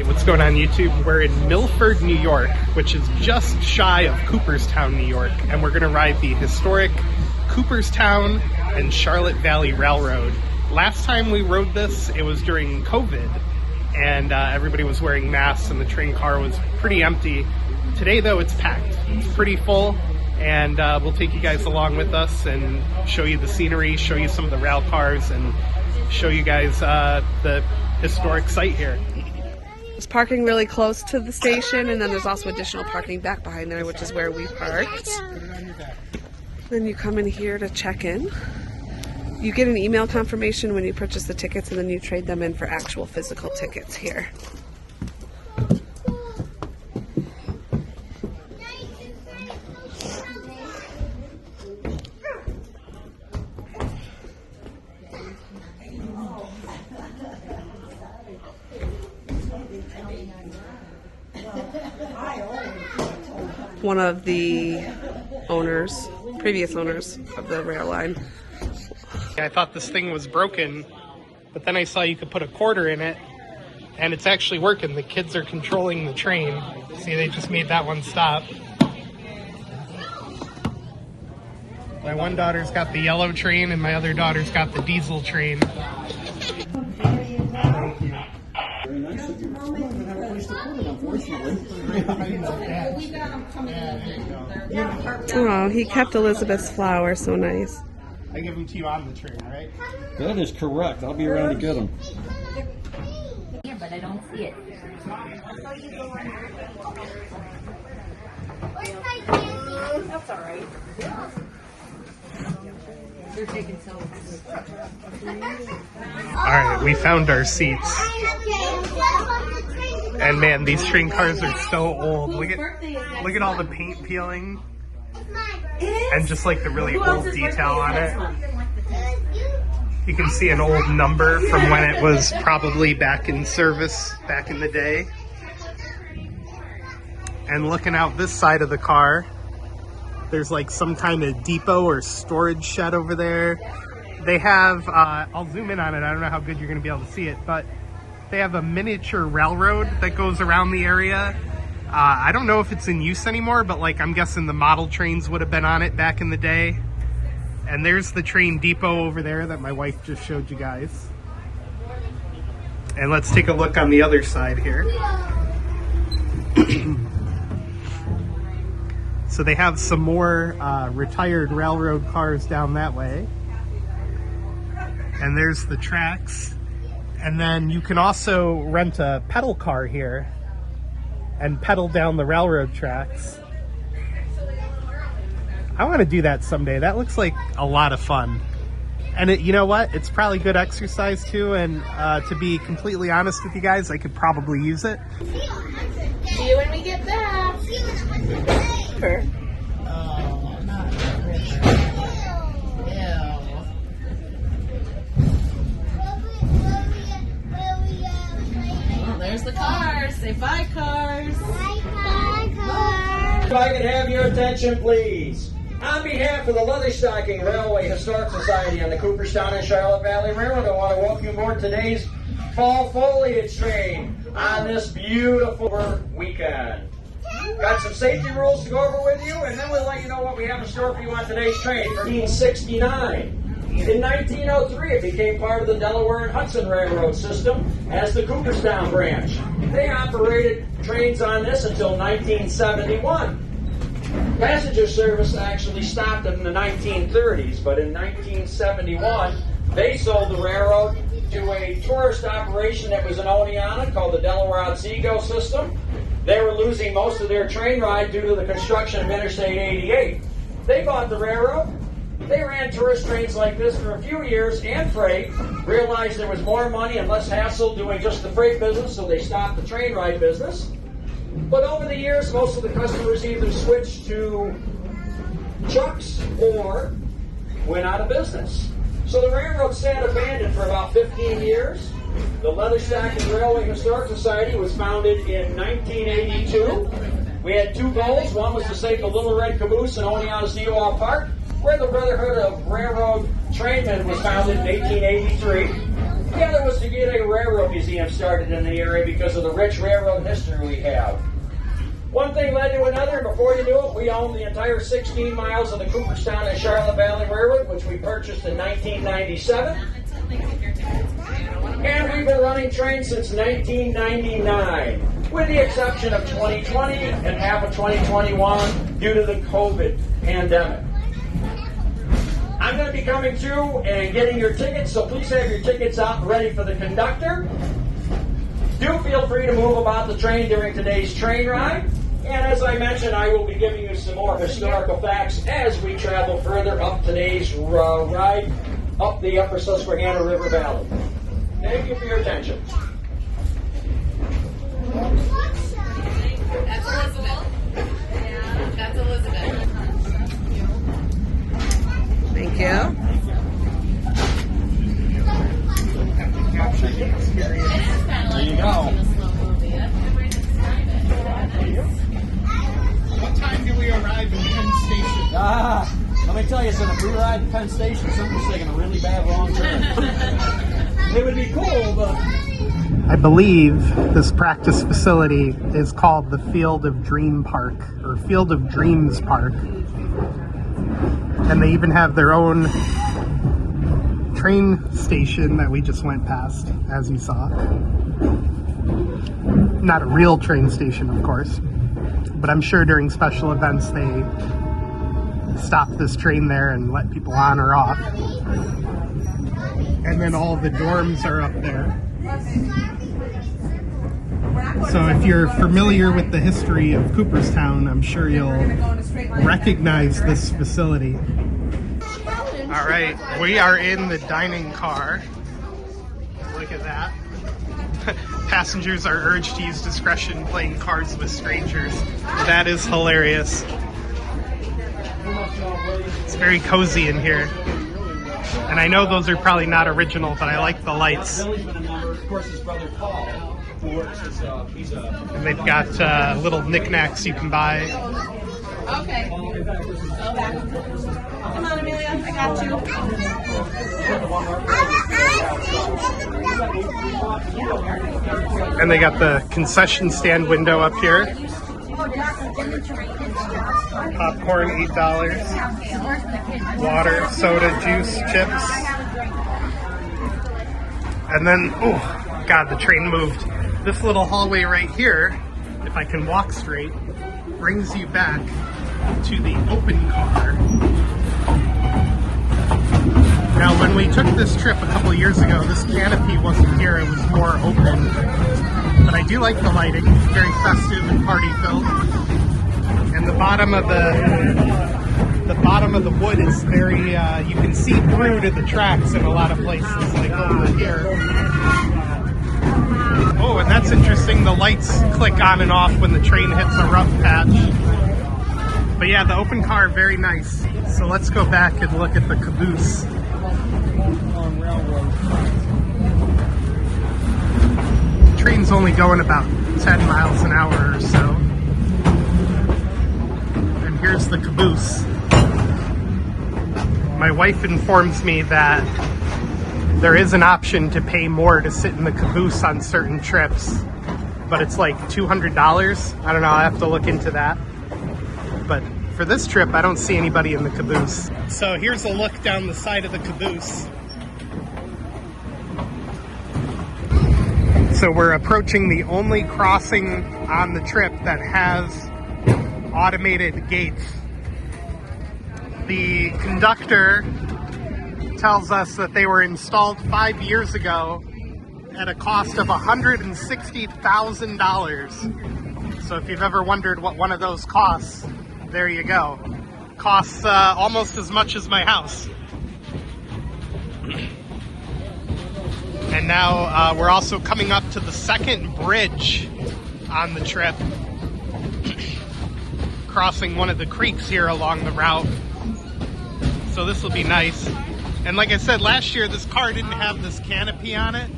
What's going on YouTube? We're in Milford, New York, which is just shy of Cooperstown, New York, and we're gonna ride the historic Cooperstown and Charlotte Valley Railroad. Last time we rode this, it was during COVID, and everybody was wearing masks and the train car was pretty empty. Today though, it's packed. It's pretty full, and we'll take you guys along with us and show you the scenery, show you some of the rail cars, and show you guys the historic site here. There's parking really close to the station, and then there's also additional parking back behind there, which is where we parked. Then you come in here to check in. You get an email confirmation when you purchase the tickets, and then you trade them in for actual physical tickets here. One of the owners, previous owners of the rail line. I thought this thing was broken, but then I saw you could put a quarter in it, and it's actually working. The kids are controlling the train. See, they just made that one stop. My one daughter's got the yellow train, and my other daughter's got the diesel train. Very nice of you. I don't have a place to put it, unfortunately. Oh, he kept Elizabeth's flower so nice. I give them to you on the train, right? That is correct. I'll be around to get them. Yeah, but I don't see it. That's all right. They're taking so long. Alright, we found our seats. And man, these train cars are so old. Look at all the paint peeling. And just like the really old detail on it. You can see an old number from when it was probably back in service back in the day. And looking out this side of the car, there's like some kind of depot or storage shed over there. They have, I'll zoom in on it, I don't know how good you're gonna be able to see it, but they have a miniature railroad that goes around the area. I don't know if it's in use anymore, but like I'm guessing the model trains would have been on it back in the day. And there's the train depot over there that my wife just showed you guys. And let's take a look on the other side here. So they have some more retired railroad cars down that way. And there's the tracks. And then you can also rent a pedal car here and pedal down the railroad tracks. I want to do that someday. That looks like a lot of fun. And you know what? It's probably good exercise too. And to be completely honest with you guys, I could probably use it. See you when we get back. Sure. There's the cars. Say bye, cars. Bye, cars. If I could have your attention, please. On behalf of the Leatherstocking Railway Historic Society on the Cooperstown and Charlotte Valley Railroad, I want to welcome you aboard today's fall foliage train on this beautiful weekend. Got some safety rules to go over with you, and then we'll let you know what we have in store for you on today's train. 1969. In 1903, it became part of the Delaware and Hudson Railroad system as the Cooperstown branch. They operated trains on this until 1971. Passenger service actually stopped in the 1930s, but in 1971, they sold the railroad to a tourist operation that was in Oneonta called the Delaware Otsego system. They were losing most of their train ride due to the construction of Interstate 88. They bought the railroad. They ran tourist trains like this for a few years and freight, realized there was more money and less hassle doing just the freight business, so they stopped the train ride business. But over the years, most of the customers either switched to trucks or went out of business. So the railroad sat abandoned for about 15 years. The Leatherstocking Railway Historic Society was founded in 1982. We had two goals. One was to save the Little Red Caboose in Oneonta Park, where the Brotherhood of Railroad Trainmen was founded in 1883. The other was to get a railroad museum started in the area because of the rich railroad history we have. One thing led to another, and before you knew it, we owned the entire 16 miles of the Cooperstown and Charlotte Valley Railroad, which we purchased in 1997. And we've been running trains since 1999, with the exception of 2020 and half of 2021 due to the COVID pandemic. I'm going to be coming through and getting your tickets, so please have your tickets out and ready for the conductor. Do feel free to move about the train during today's train ride. And as I mentioned, I will be giving you some more historical facts as we travel further up today's ride up the Upper Susquehanna River Valley. Thank you for your attention. That's Elizabeth. Yeah, that's Elizabeth. Thank you. There you go. What time do we arrive in Penn Station? Let me tell you, so if we ride Penn Station, somebody's taking a really bad wrong turn. It would be cool, but... I believe this practice facility is called the Field of Dream Park, or Field of Dreams Park. And they even have their own train station that we just went past, as you saw. Not a real train station, of course, but I'm sure during special events they stop this train there and let people on or off. And then all the dorms are up there. So if you're familiar with the history of Cooperstown, I'm sure you'll recognize this facility. All right, we are in the dining car. Look at that. Passengers are urged to use discretion playing cards with strangers. That is hilarious. It's very cozy in here. And I know those are probably not original, but I like the lights. Billy's been a member, of course, his brother Paul, who works as And they've got little knickknacks you can buy. Okay. Go back. Come on, Amelia. I got you. And they got the concession stand window up here. Popcorn, $8. Water, soda, juice, chips. And then, oh, God, the train moved. This little hallway right here, if I can walk straight, brings you back to the open car. Now, when we took this trip a couple years ago, this canopy wasn't here, it was more open. But I do like the lighting, it's very festive and party-filled. And the bottom of the wood is very, you can see through to the tracks in a lot of places, like over here. Oh, and that's interesting, the lights click on and off when the train hits a rough patch. But yeah, the open car, very nice. So let's go back and look at the caboose. The train's only going about 10 miles an hour or so. And here's the caboose. My wife informs me that there is an option to pay more to sit in the caboose on certain trips, but it's like $200. I don't know, I have to look into that. But for this trip, I don't see anybody in the caboose. So here's a look down the side of the caboose. So we're approaching the only crossing on the trip that has automated gates. The conductor tells us that they were installed 5 years ago at a cost of $160,000. So if you've ever wondered what one of those costs, there you go. Costs almost as much as my house. And now we're also coming up to the second bridge on the trip. crossing one of the creeks here along the route. So this will be nice. And like I said, last year this car didn't have this canopy on it,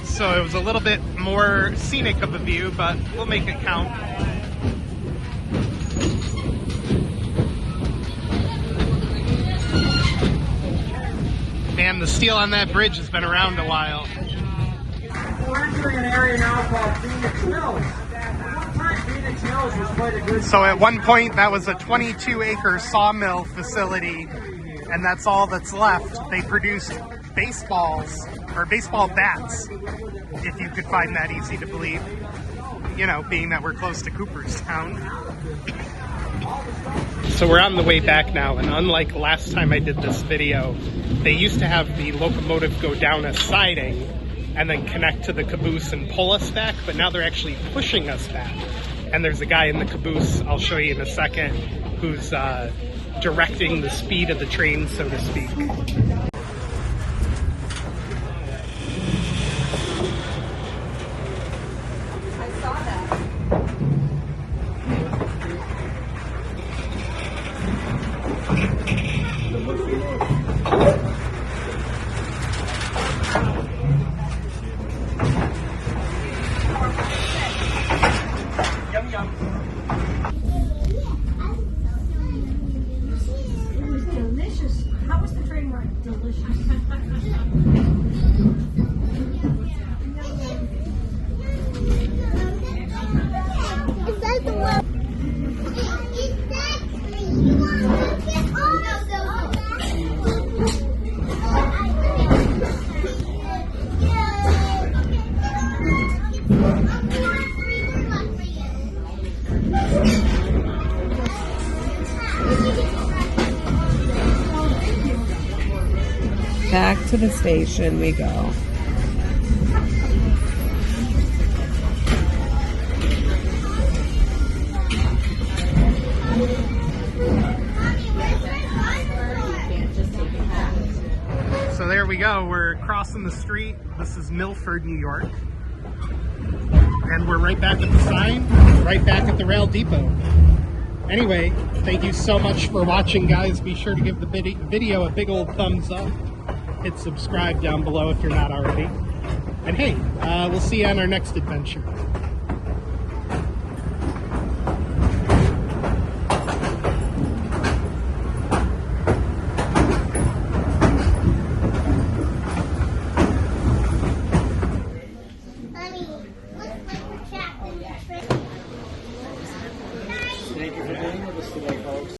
so it was a little bit more scenic of a view, but we'll make it count. Man, the steel on that bridge has been around a while. We're entering an area now called Phoenix Mills. At one time, Phoenix Mills was quite a good. So at one point that was a 22-acre sawmill facility, and that's all that's left. They produced baseballs, or baseball bats, if you could find that easy to believe. You know, being that we're close to Cooperstown. So we're on the way back now, and unlike last time I did this video, they used to have the locomotive go down a siding and then connect to the caboose and pull us back, but now they're actually pushing us back. And there's a guy in the caboose, I'll show you in a second, who's directing the speed of the train, so to speak. Delicious. How was the train ride? Delicious. Is that the one? Back to the station we go. So there we go, we're crossing the street. This is Milford, New York. And we're right back at the sign, right back at the rail depot. Anyway, thank you so much for watching, guys. Be sure to give the video a big old thumbs up. Hit subscribe down below if you're not already. And hey, we'll see you on our next adventure.